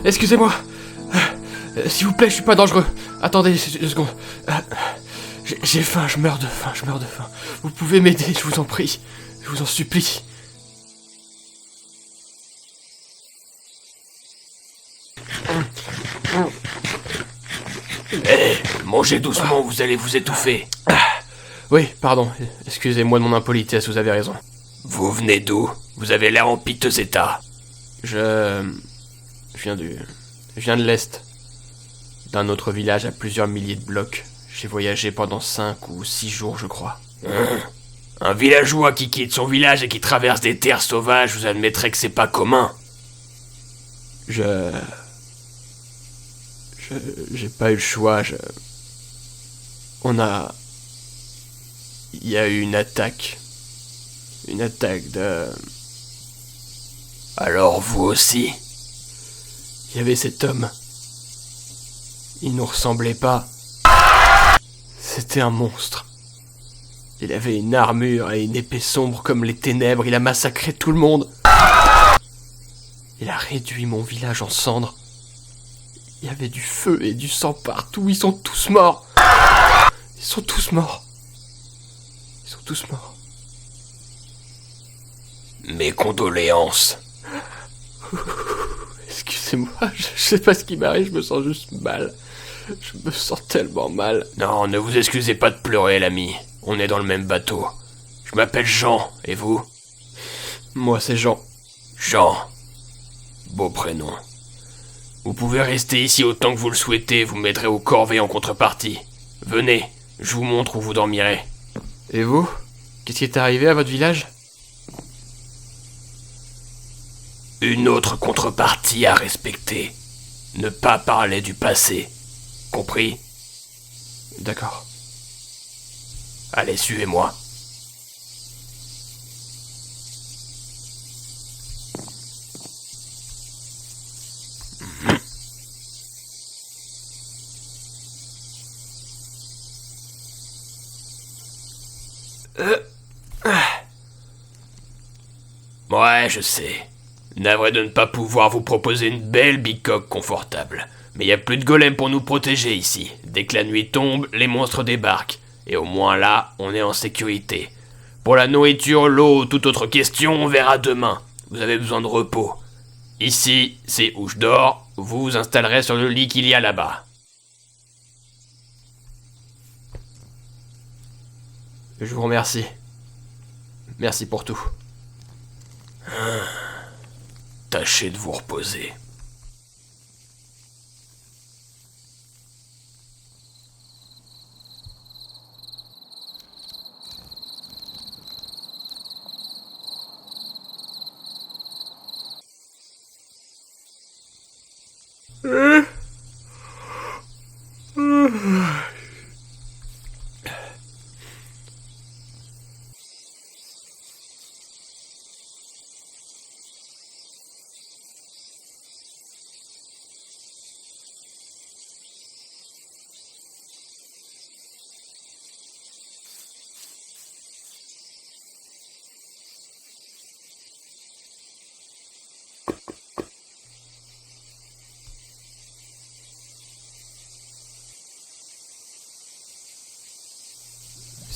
Excusez-moi. S'il vous plaît, je suis pas dangereux. Attendez 2 secondes. J'ai faim, je meurs de faim. Vous pouvez m'aider, je vous en prie. Je vous en supplie. Mangez doucement, vous allez vous étouffer. Oui, pardon. Excusez-moi de mon impolitesse, vous avez raison. Vous venez d'où? Vous avez l'air en piteux état. Je viens de l'Est. D'un autre village à plusieurs milliers de blocs. J'ai voyagé pendant 5 ou 6 jours, je crois. Un villageois qui quitte son village et qui traverse des terres sauvages, vous admettrez que c'est pas commun. J'ai pas eu le choix, Il y a eu une attaque. Une attaque de... Alors vous aussi? Il y avait cet homme. Il nous ressemblait pas. C'était un monstre. Il avait une armure et une épée sombre comme les ténèbres. Il a massacré tout le monde. Il a réduit mon village en cendres. Il y avait du feu et du sang partout. Ils sont tous morts. Ils sont tous morts. Mes condoléances. Excusez-moi, je sais pas ce qui m'arrive, je me sens juste mal. Je me sens tellement mal. Non, ne vous excusez pas de pleurer, l'ami. On est dans le même bateau. Je m'appelle Jean, et vous? Moi, c'est Jean. Jean. Beau prénom. Vous pouvez rester ici autant que vous le souhaitez, vous m'aiderez au corvée en contrepartie. Venez, je vous montre où vous dormirez. Et vous? Qu'est-ce qui est arrivé à votre village? Une autre contrepartie à respecter. Ne pas parler du passé. Compris? D'accord. Allez, suivez-moi. Ouais, je sais. Navré de ne pas pouvoir vous proposer une belle bicoque confortable. Mais y a plus de golems pour nous protéger ici. Dès que la nuit tombe, les monstres débarquent. Et au moins là, on est en sécurité. Pour la nourriture, l'eau ou toute autre question, on verra demain. Vous avez besoin de repos. Ici, c'est où je dors. Vous vous installerez sur le lit qu'il y a là-bas. Je vous remercie. Merci pour tout. Tâchez de vous reposer.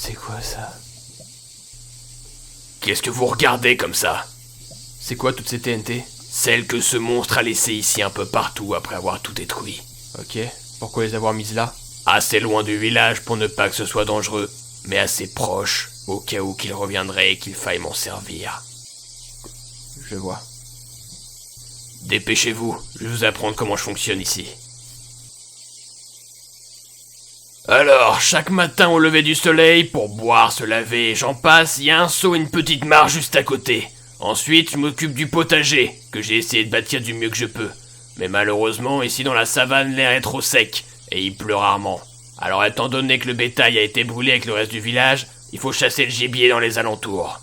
C'est quoi ça? Qu'est-ce que vous regardez comme ça? C'est quoi toutes ces TNT? Celles que ce monstre a laissées ici un peu partout après avoir tout détruit. Ok, pourquoi les avoir mises là? Assez loin du village pour ne pas que ce soit dangereux, mais assez proche, au cas où qu'il reviendrait et qu'il faille m'en servir. Je vois. Dépêchez-vous, je vais vous apprendre comment je fonctionne ici. Alors, chaque matin au lever du soleil, pour boire, se laver et j'en passe, il y a un seau et une petite mare juste à côté. Ensuite, je m'occupe du potager, que j'ai essayé de bâtir du mieux que je peux. Mais malheureusement, ici dans la savane, l'air est trop sec, et il pleut rarement. Alors étant donné que le bétail a été brûlé avec le reste du village, il faut chasser le gibier dans les alentours.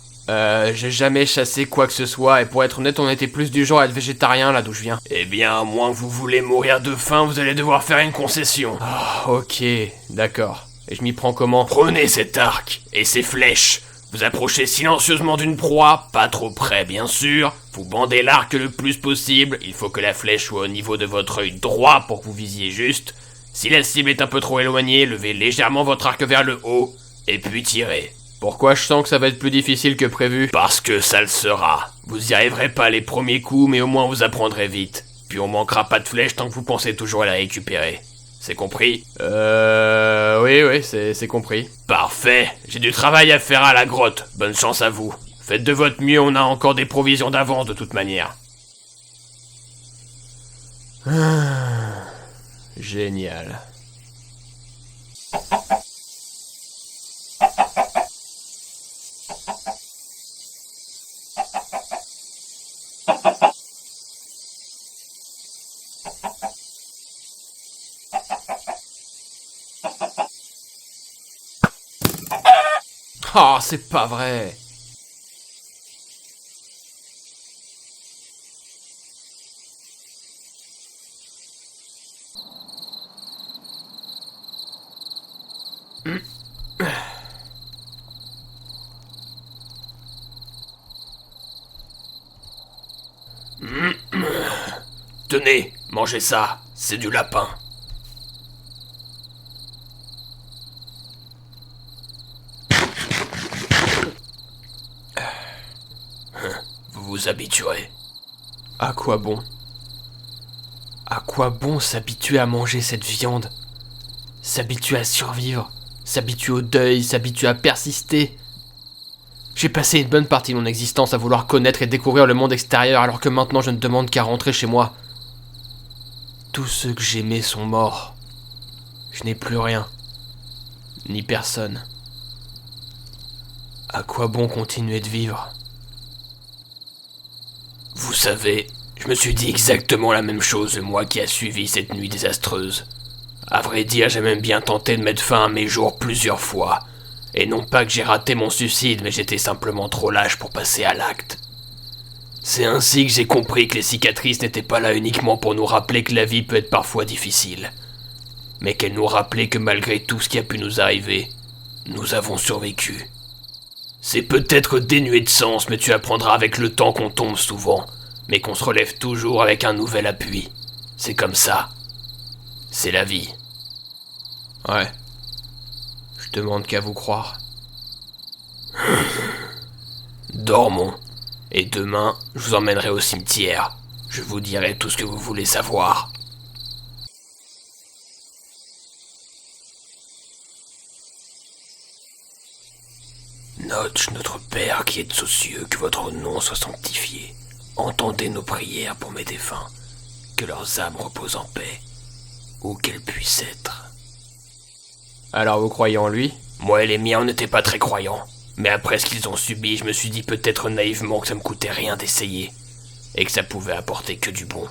J'ai jamais chassé quoi que ce soit, et pour être honnête, on était plus du genre à être végétarien là d'où je viens. Eh bien, à moins que vous voulez mourir de faim, vous allez devoir faire une concession. Ah, ok, d'accord. Et je m'y prends comment? Prenez cet arc et ces flèches. Vous approchez silencieusement d'une proie, pas trop près bien sûr. Vous bandez l'arc le plus possible, il faut que la flèche soit au niveau de votre œil droit pour que vous visiez juste. Si la cible est un peu trop éloignée, levez légèrement votre arc vers le haut, et puis tirez. Pourquoi je sens que ça va être plus difficile que prévu? Parce que ça le sera. Vous y arriverez pas les premiers coups, mais au moins vous apprendrez vite. Puis on manquera pas de flèches tant que vous pensez toujours à la récupérer. C'est compris? Oui, c'est compris. Parfait. J'ai du travail à faire à la grotte. Bonne chance à vous. Faites de votre mieux, on a encore des provisions d'avance de toute manière. Génial. Oh, c'est pas vrai. Tenez, mangez ça. C'est du lapin. Vous vous habituerez. À quoi bon? À quoi bon s'habituer à manger cette viande? S'habituer à survivre? S'habituer au deuil? S'habituer à persister? J'ai passé une bonne partie de mon existence à vouloir connaître et découvrir le monde extérieur alors que maintenant je ne demande qu'à rentrer chez moi. Tous ceux que j'aimais sont morts. Je n'ai plus rien. Ni personne. À quoi bon continuer de vivre? Vous savez, je me suis dit exactement la même chose le mois qui a suivi cette nuit désastreuse. À vrai dire, j'ai même bien tenté de mettre fin à mes jours plusieurs fois. Et non pas que j'ai raté mon suicide, mais j'étais simplement trop lâche pour passer à l'acte. C'est ainsi que j'ai compris que les cicatrices n'étaient pas là uniquement pour nous rappeler que la vie peut être parfois difficile, mais qu'elles nous rappelaient que malgré tout ce qui a pu nous arriver, nous avons survécu. C'est peut-être dénué de sens, mais tu apprendras avec le temps qu'on tombe souvent, mais qu'on se relève toujours avec un nouvel appui. C'est comme ça. C'est la vie. Ouais. Je demande qu'à vous croire. Dormons. Et demain, je vous emmènerai au cimetière. Je vous dirai tout ce que vous voulez savoir. Notre Père qui êtes aux cieux, que votre nom soit sanctifié. Entendez nos prières pour mes défunts. Que leurs âmes reposent en paix, où qu'elles puissent être. Alors vous croyez en lui ? Moi et les miens, on n'était pas très croyants. Mais après ce qu'ils ont subi, je me suis dit peut-être naïvement que ça me coûtait rien d'essayer. Et que ça pouvait apporter que du bon.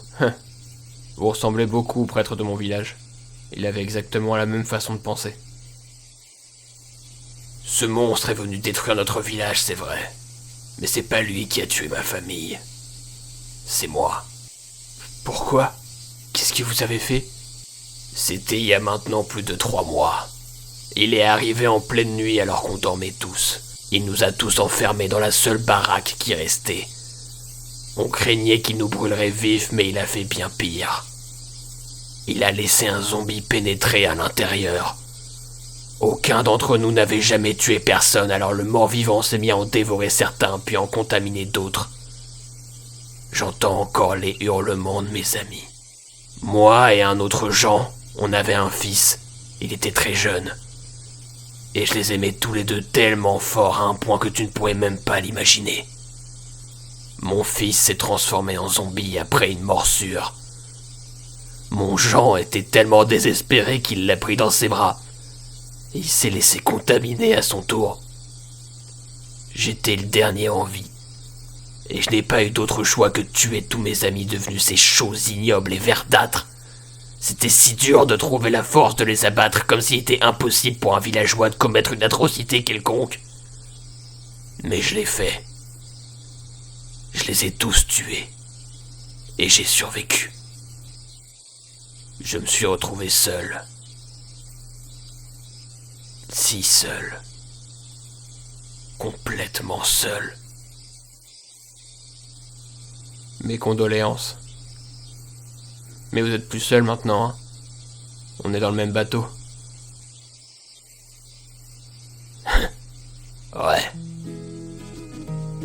Vous ressemblez beaucoup au prêtre de mon village. Il avait exactement la même façon de penser. Ce monstre est venu détruire notre village, c'est vrai. Mais c'est pas lui qui a tué ma famille. C'est moi. Pourquoi ? Qu'est-ce que vous avez fait ? C'était il y a maintenant plus de 3 mois. Il est arrivé en pleine nuit alors qu'on dormait tous. Il nous a tous enfermés dans la seule baraque qui restait. On craignait qu'il nous brûlerait vifs, mais il a fait bien pire. Il a laissé un zombie pénétrer à l'intérieur. Aucun d'entre nous n'avait jamais tué personne, alors le mort-vivant s'est mis à en dévorer certains, puis à en contaminer d'autres. J'entends encore les hurlements de mes amis. Moi et un autre Jean, on avait un fils. Il était très jeune. Et je les aimais tous les deux tellement fort à un point que tu ne pourrais même pas l'imaginer. Mon fils s'est transformé en zombie après une morsure. Mon Jean était tellement désespéré qu'il l'a pris dans ses bras. Et il s'est laissé contaminer à son tour. J'étais le dernier en vie. Et je n'ai pas eu d'autre choix que de tuer tous mes amis devenus ces choses ignobles et verdâtres. C'était si dur de trouver la force de les abattre, comme s'il était impossible pour un villageois de commettre une atrocité quelconque. Mais je l'ai fait. Je les ai tous tués. Et j'ai survécu. Je me suis retrouvé seul. Si seul. Complètement seul. Mes condoléances. Mais vous êtes plus seul maintenant, hein ? On est dans le même bateau. Ouais.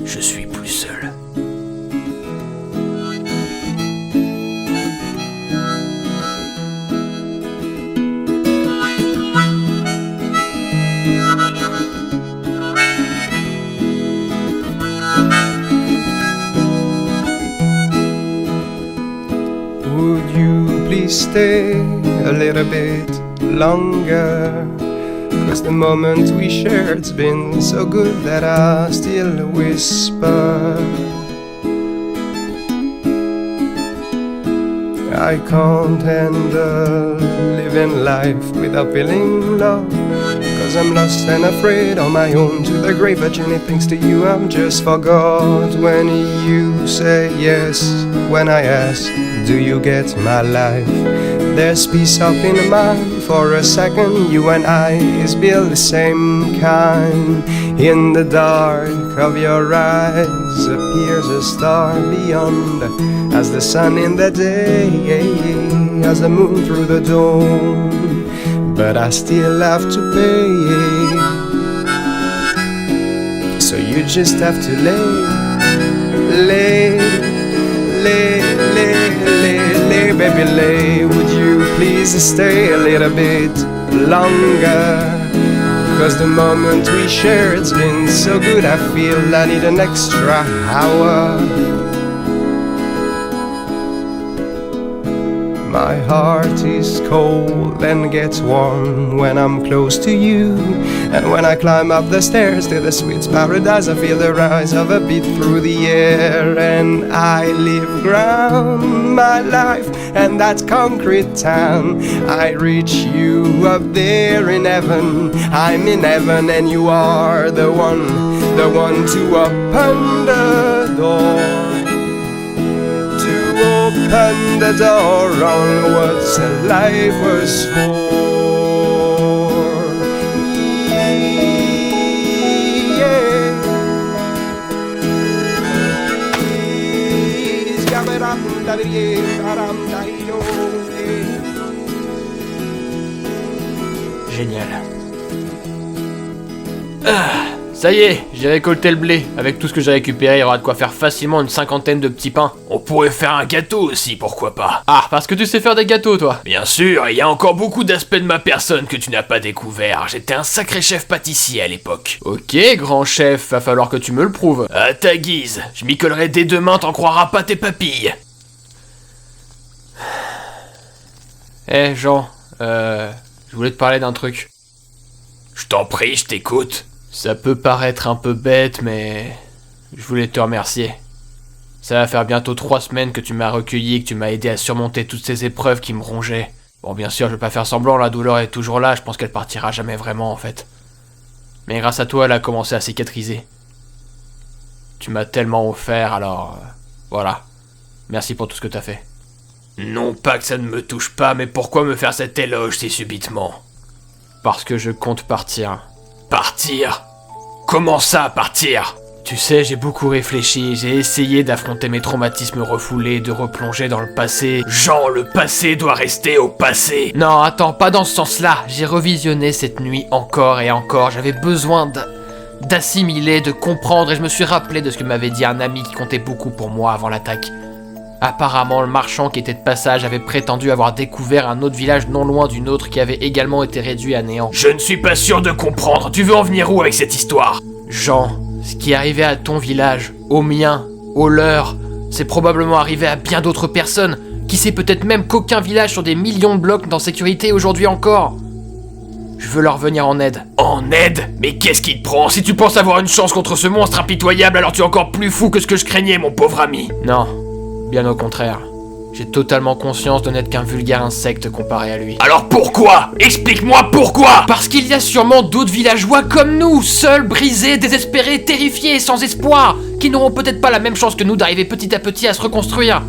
Je suis plus seul. Would you please stay a little bit longer? 'Cause the moment we shared's been so good that I still whisper. I can't handle living life without feeling love. 'Cause I'm lost and afraid on my own to the grave. But Jenny, thanks to you, I'm just forgot. When you say yes, when I ask, do you get my life? There's peace up in mind for a second. You and I is built the same kind. In the dark of your eyes appears a star beyond. As the sun in the day, as the moon through the dawn. But I still have to pay. So you just have to lay, baby, lay. Would you please stay a little bit longer? 'Cause the moment we shared's been so good, I feel I need an extra hour. My heart is cold and gets warm when I'm close to you. And when I climb up the stairs to the sweet paradise, I feel the rise of a beat through the air. And I live ground my life and that concrete town. I reach you up there in heaven. I'm in heaven and you are the one to open the door. Open the door on what life was for. Yeah. Génial. Ah, ça y est, j'ai récolté le blé. Avec tout ce que j'ai récupéré, il y aura de quoi faire facilement une 50aine de petits pains. On pourrait faire un gâteau aussi, pourquoi pas. Ah, parce que tu sais faire des gâteaux, toi. Bien sûr, il y a encore beaucoup d'aspects de ma personne que tu n'as pas découvert. J'étais un sacré chef pâtissier à l'époque. Ok, grand chef, va falloir que tu me le prouves. À ta guise, je m'y collerai dès demain, t'en croiras pas tes papilles. Eh, Jean, je voulais te parler d'un truc. Je t'en prie, je t'écoute. Ça peut paraître un peu bête, mais je voulais te remercier. Ça va faire bientôt 3 semaines que tu m'as recueilli et que tu m'as aidé à surmonter toutes ces épreuves qui me rongeaient. Bon, bien sûr, je vais pas faire semblant, la douleur est toujours là, je pense qu'elle partira jamais vraiment, en fait. Mais grâce à toi, elle a commencé à cicatriser. Tu m'as tellement offert, alors... voilà. Merci pour tout ce que t'as fait. Non pas que ça ne me touche pas, mais pourquoi me faire cet éloge si subitement? Parce que je compte partir. Partir? Comment ça, partir? Tu sais, j'ai beaucoup réfléchi, j'ai essayé d'affronter mes traumatismes refoulés, de replonger dans le passé. Jean, le passé doit rester au passé. Non, attends, pas dans ce sens-là. J'ai revisionné cette nuit encore et encore, j'avais besoin d'assimiler, de comprendre, et je me suis rappelé de ce que m'avait dit un ami qui comptait beaucoup pour moi avant l'attaque. Apparemment, le marchand qui était de passage avait prétendu avoir découvert un autre village non loin du nôtre qui avait également été réduit à néant. Je ne suis pas sûr de comprendre, tu veux en venir où avec cette histoire? Jean, ce qui est arrivé à ton village, au mien, au leur, c'est probablement arrivé à bien d'autres personnes. Qui sait peut-être même qu'aucun village sur des millions de blocs n'est en sécurité aujourd'hui encore. Je veux leur venir en aide. En aide? Mais qu'est-ce qui te prend? Si tu penses avoir une chance contre ce monstre impitoyable, alors tu es encore plus fou que ce que je craignais, mon pauvre ami. Non. Bien au contraire. J'ai totalement conscience de n'être qu'un vulgaire insecte comparé à lui. Alors pourquoi? Explique-moi pourquoi! Parce qu'il y a sûrement d'autres villageois comme nous, seuls, brisés, désespérés, terrifiés, sans espoir, qui n'auront peut-être pas la même chance que nous d'arriver petit à petit à se reconstruire.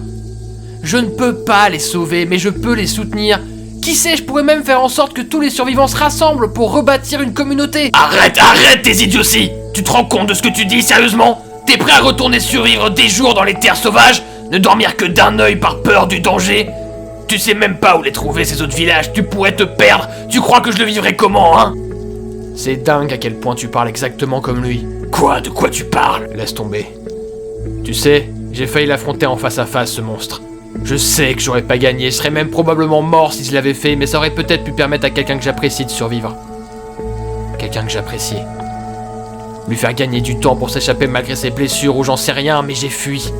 Je ne peux pas les sauver, mais je peux les soutenir. Qui sait, je pourrais même faire en sorte que tous les survivants se rassemblent pour rebâtir une communauté. Arrête tes idioties! Tu te rends compte de ce que tu dis, sérieusement? T'es prêt à retourner survivre des jours dans les terres sauvages? Ne dormir que d'un œil par peur du danger? Tu sais même pas où les trouver ces autres villages, tu pourrais te perdre. Tu crois que je le vivrais comment, hein? C'est dingue à quel point tu parles exactement comme lui. Quoi? De quoi tu parles? Laisse tomber. Tu sais, j'ai failli l'affronter en face à face, ce monstre. Je sais que j'aurais pas gagné, je serais même probablement mort si je l'avais fait, mais ça aurait peut-être pu permettre à quelqu'un que j'apprécie de survivre. Quelqu'un que j'appréciais. Lui faire gagner du temps pour s'échapper malgré ses blessures ou j'en sais rien, mais j'ai fui.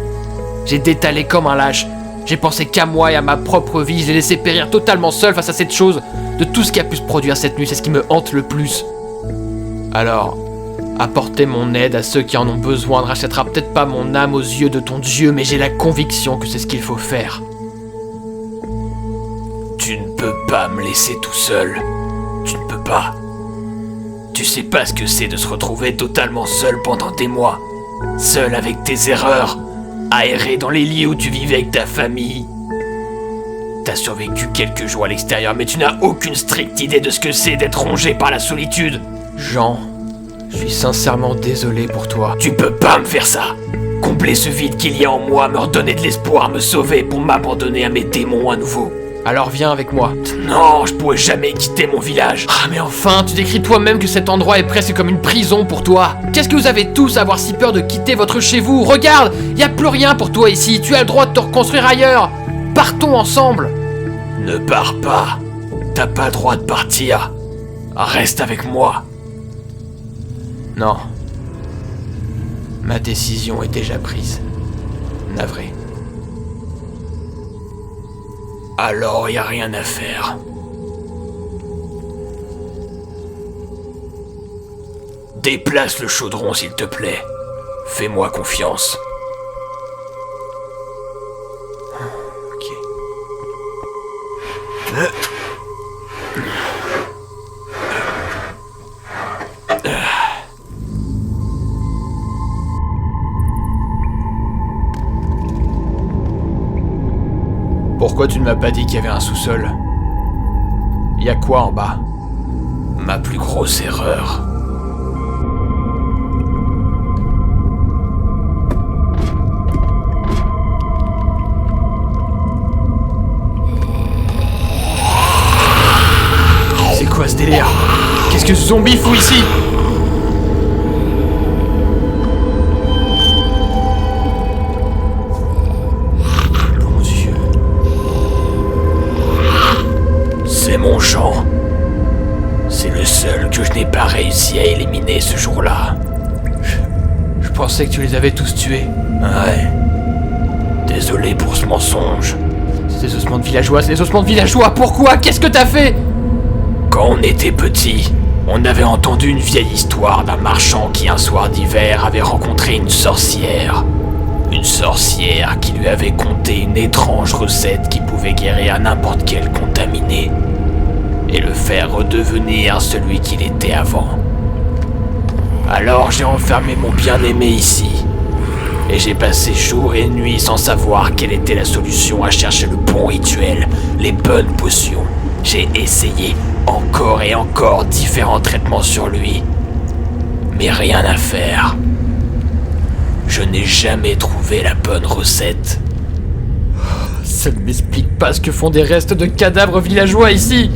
J'ai détalé comme un lâche. J'ai pensé qu'à moi et à ma propre vie. Je l'ai laissé périr totalement seul face à cette chose. De tout ce qui a pu se produire cette nuit, c'est ce qui me hante le plus. Alors, apporter mon aide à ceux qui en ont besoin ne rachètera peut-être pas mon âme aux yeux de ton Dieu, mais j'ai la conviction que c'est ce qu'il faut faire. Tu ne peux pas me laisser tout seul. Tu ne peux pas. Tu sais pas ce que c'est de se retrouver totalement seul pendant des mois. Seul avec tes erreurs. Aéré dans les lieux où tu vivais avec ta famille. T'as survécu quelques jours à l'extérieur, mais tu n'as aucune stricte idée de ce que c'est d'être rongé par la solitude. Jean, je suis sincèrement désolé pour toi. Tu peux pas me faire ça. Combler ce vide qu'il y a en moi, me redonner de l'espoir, me sauver pour m'abandonner à mes démons à nouveau. Alors viens avec moi. Non, je pourrais jamais quitter mon village. Ah mais enfin, tu décris toi-même que cet endroit est presque comme une prison pour toi. Qu'est-ce que vous avez tous à avoir si peur de quitter votre chez vous? Regarde, y a plus rien pour toi ici, tu as le droit de te reconstruire ailleurs. Partons ensemble. Ne pars pas. T'as pas le droit de partir. Reste avec moi. Non. Ma décision est déjà prise. Navré. Alors y a rien à faire. Déplace le chaudron s'il te plaît. Fais-moi confiance. Ok. Pourquoi tu ne m'as pas dit qu'il y avait un sous-sol? Y a quoi en bas? Ma plus grosse erreur. zombie fou ici? Mon Dieu. C'est mon Jean. C'est le seul que je n'ai pas réussi à éliminer ce jour-là. Je pensais que tu les avais tous tués. Ouais. Désolé pour ce mensonge. C'est des ossements de villageois, c'est des ossements de villageois. Pourquoi? Qu'est-ce que t'as fait? Quand on était petit, on avait entendu une vieille histoire d'un marchand qui un soir d'hiver avait rencontré une sorcière. Une sorcière qui lui avait conté une étrange recette qui pouvait guérir n'importe quel contaminé et le faire redevenir celui qu'il était avant. Alors j'ai enfermé mon bien-aimé ici. Et j'ai passé jour et nuit sans savoir quelle était la solution à chercher le bon rituel, les bonnes potions. J'ai essayé encore et encore différents traitements sur lui. Mais rien à faire. Je n'ai jamais trouvé la bonne recette. Ça ne m'explique pas ce que font des restes de cadavres villageois ici.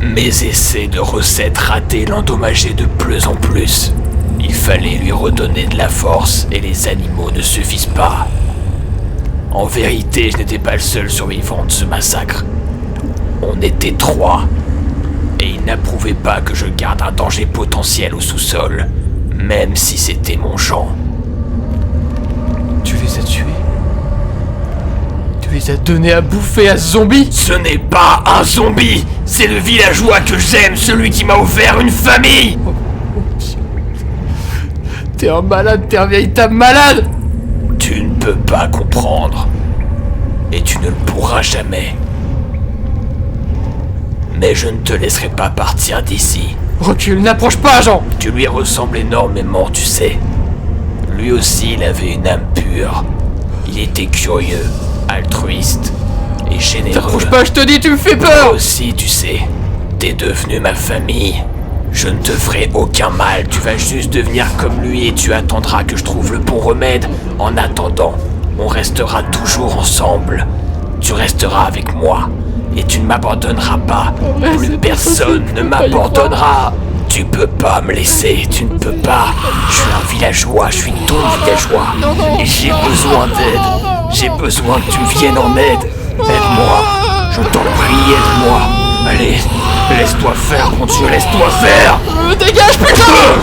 Mes essais de recettes ratées l'endommageaient de plus en plus. Il fallait lui redonner de la force et les animaux ne suffisent pas. En vérité, je n'étais pas le seul survivant de ce massacre. On était 3. Et il n'approuvait pas que je garde un danger potentiel au sous-sol, même si c'était mon Jean. Tu les as tués? Tu les as donnés à bouffer à ce zombie? Ce n'est pas un zombie! C'est le villageois que j'aime, celui qui m'a offert une famille! T'es un malade, t'es un véritable malade! Tu ne peux pas comprendre. Et tu ne le pourras jamais. Mais je ne te laisserai pas partir d'ici. Recule, n'approche pas, Jean! Tu lui ressembles énormément, tu sais. Lui aussi, il avait une âme pure. Il était curieux, altruiste et généreux. T'approches pas, je te dis, tu me fais Toi peur! aussi, tu sais. T'es devenu ma famille. Je ne te ferai aucun mal, tu vas juste devenir comme lui et tu attendras que je trouve le bon remède. En attendant, on restera toujours ensemble. Tu resteras avec moi et tu ne m'abandonneras pas. Plus personne ne m'abandonnera. Tu peux pas me laisser, tu ne peux pas. Je suis un villageois, je suis ton villageois. Et j'ai besoin d'aide. J'ai besoin que tu me viennes en aide. Aide-moi, je t'en prie, aide-moi. Allez, laisse-toi faire, mon Dieu, laisse-toi faire. Dégage, putain!